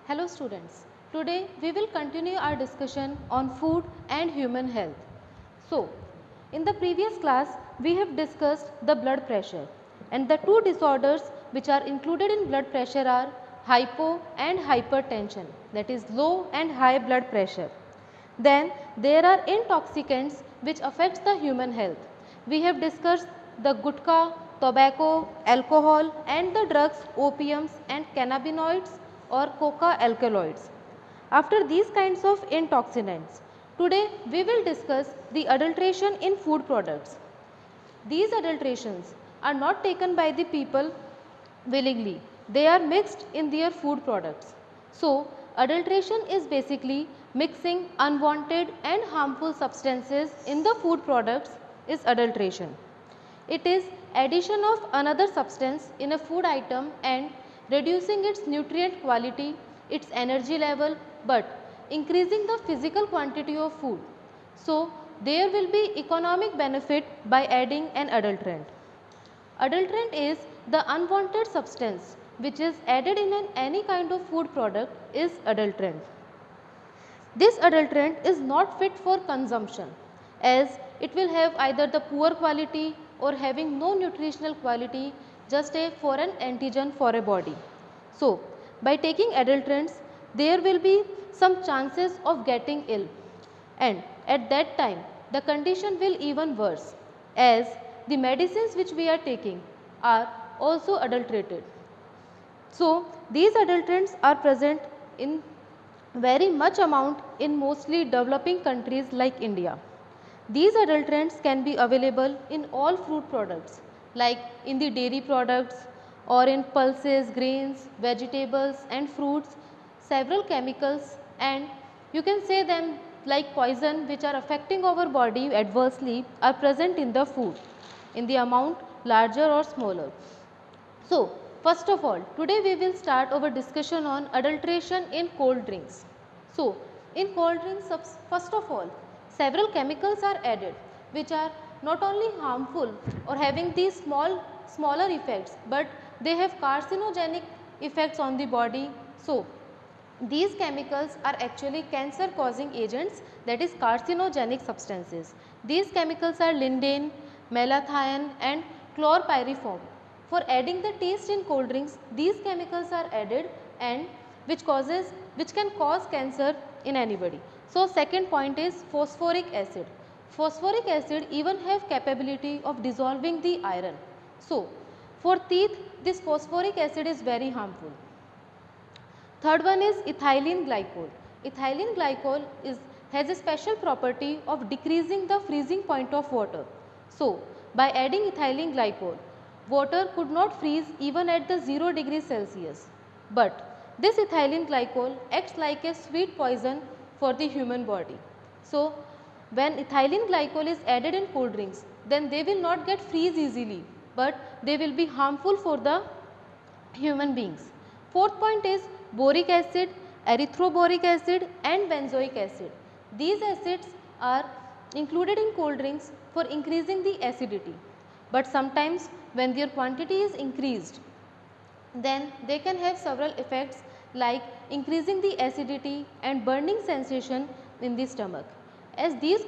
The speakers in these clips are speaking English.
Hello students, today we will continue our discussion on food and human health. So, in the previous class we have discussed the blood pressure, and the two disorders which are included in blood pressure are hypo and hypertension, that is low and high blood pressure. Then there are intoxicants which affects the human health. We have discussed the gutka, tobacco, alcohol and the drugs opiums and cannabinoids or coca alkaloids. After these kinds of intoxicants, today we will discuss the adulteration in food products. These adulterations are not taken by the people willingly, they are mixed in their food products. So, adulteration is basically mixing unwanted and harmful substances in the food products is adulteration. It is addition of another substance in a food item and reducing its nutrient quality, its energy level, but increasing the physical quantity of food. So, there will be economic benefit by adding an adulterant. Adulterant is the unwanted substance which is added in any kind of food product is adulterant. This adulterant is not fit for consumption as it will have either the poor quality or having no nutritional quality, just a foreign antigen for a body. So, by taking adulterants there will be some chances of getting ill, and at that time the condition will even worse as the medicines which we are taking are also adulterated. So, these adulterants are present in very much amount in mostly developing countries like India. These adulterants can be available in all fruit products like in the dairy products or in pulses, grains, vegetables and fruits. Several chemicals and you can say them like poison which are affecting our body adversely are present in the food in the amount larger or smaller. So, first of all, today we will start our discussion on adulteration in cold drinks. So, in cold drinks, first of all, several chemicals are added which are not only harmful or having these smaller effects, but they have carcinogenic effects on the body. So, these chemicals are actually cancer causing agents, that is carcinogenic substances. These chemicals are lindane, malathion and chlorpyrifos. For adding the taste in cold drinks, these chemicals are added and which can cause cancer in anybody. So, second point is phosphoric acid. Phosphoric acid even have capability of dissolving the iron. So, for teeth this phosphoric acid is very harmful. Third one is ethylene glycol. Ethylene glycol has a special property of decreasing the freezing point of water. So, by adding ethylene glycol, water could not freeze even at the 0 degree Celsius. But this ethylene glycol acts like a sweet poison for the human body. So, when ethylene glycol is added in cold drinks, then they will not get freeze easily, but they will be harmful for the human beings. Fourth point is boric acid, erythroboric acid and benzoic acid. These acids are included in cold drinks for increasing the acidity, but sometimes when their quantity is increased, then they can have several effects like increasing the acidity and burning sensation in the stomach. As these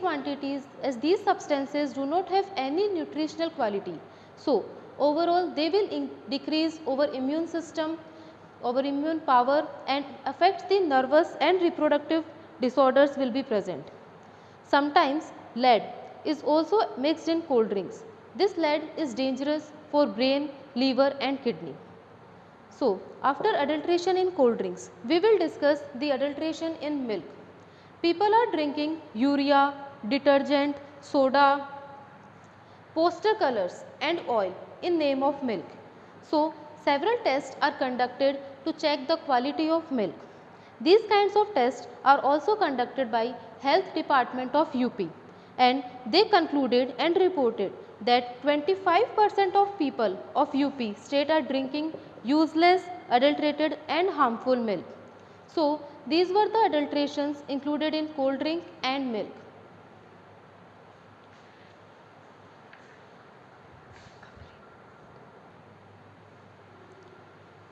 substances do not have any nutritional quality, so overall they will decrease our immune system, our immune power and affects the nervous and reproductive disorders will be present. Sometimes lead is also mixed in cold drinks. This lead is dangerous for brain, liver and kidney. So, after adulteration in cold drinks, we will discuss the adulteration in milk. People are drinking urea, detergent, soda, poster colors and oil in name of milk. So, several tests are conducted to check the quality of milk. These kinds of tests are also conducted by Health Department of UP, and they concluded and reported that 25% of people of UP state are drinking useless, adulterated and harmful milk. So, these were the adulterations included in cold drink and milk.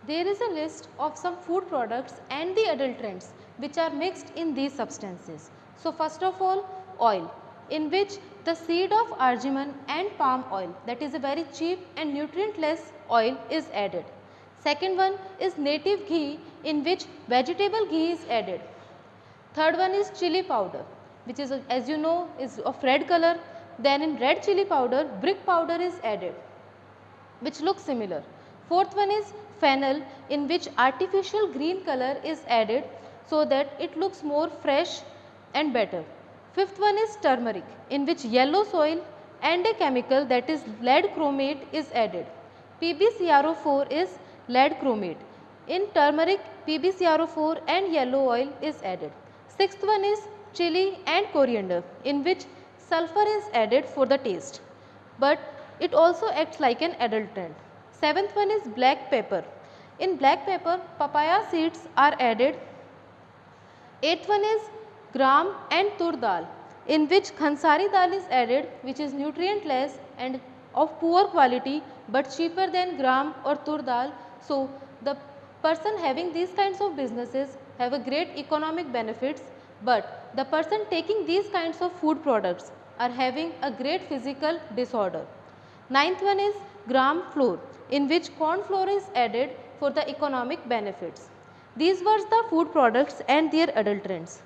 There is a list of some food products and the adulterants which are mixed in these substances. So, first of all, oil, in which the seed of argemone and palm oil, that is a very cheap and nutrient less oil, is added. Second one is native ghee, in which vegetable ghee is added. Third one is chili powder, which is, as you know, is of red color. Then in red chili powder, brick powder is added, which looks similar. Fourth one is fennel, in which artificial green color is added so that it looks more fresh and better. Fifth one is turmeric, in which yellow soil and a chemical, that is lead chromate, is added. PbCrO4 is lead chromate. In turmeric, PbCrO4 and yellow oil is added. Sixth one is chili and coriander, in which sulfur is added for the taste, but it also acts like an adulterant. Seventh one is black pepper. In black pepper, papaya seeds are added. Eighth one is gram and tur dal, in which khansari dal is added, which is nutrient less and of poor quality but cheaper than gram or tur dal. So, the person having these kinds of businesses have a great economic benefits, but the person taking these kinds of food products are having a great physical disorder. Ninth one is gram flour, in which corn flour is added for the economic benefits. These were the food products and their adulterants.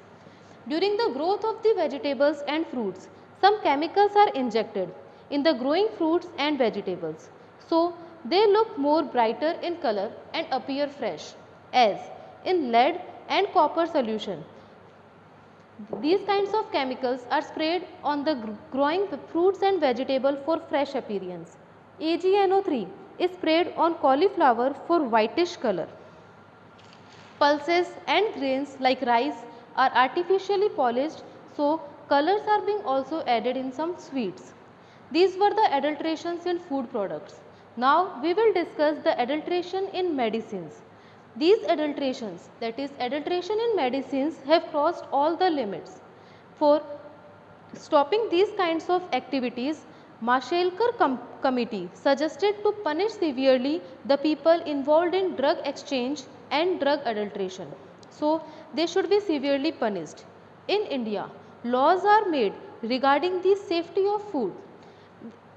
During the growth of the vegetables and fruits, some chemicals are injected in the growing fruits and vegetables. So, they look more brighter in color and appear fresh, as in lead and copper solution. These kinds of chemicals are sprayed on the growing fruits and vegetables for fresh appearance. AgNO3 is sprayed on cauliflower for whitish color. Pulses and grains like rice are artificially polished, so colors are being also added in some sweets. These were the adulterations in food products. Now we will discuss the adulteration in medicines. These adulterations, that is adulteration in medicines, have crossed all the limits. For stopping these kinds of activities, Mashelkar committee suggested to punish severely the people involved in drug exchange and drug adulteration. So, they should be severely punished. In India, laws are made regarding the safety of food.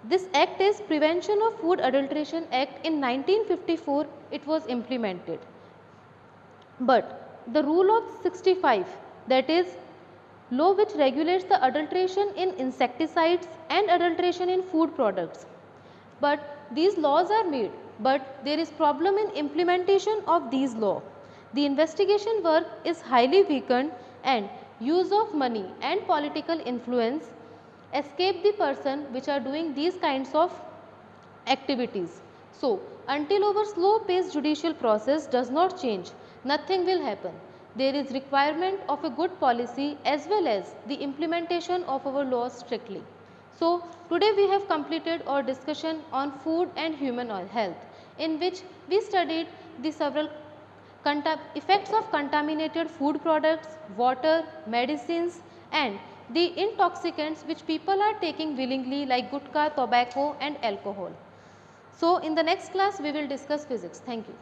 This act is Prevention of Food Adulteration Act. In 1954, it was implemented. But the rule of 65, that is law which regulates the adulteration in insecticides and adulteration in food products. But these laws are made, but there is problem in implementation of these laws. The investigation work is highly weakened and use of money and political influence escape the person which are doing these kinds of activities. So, until our slow paced judicial process does not change, nothing will happen. There is requirement of a good policy as well as the implementation of our laws strictly. So, today we have completed our discussion on food and human health, in which we studied the several effects of contaminated food products, water, medicines and the intoxicants which people are taking willingly like gutka, tobacco and alcohol. So, in the next class we will discuss physics. Thank you.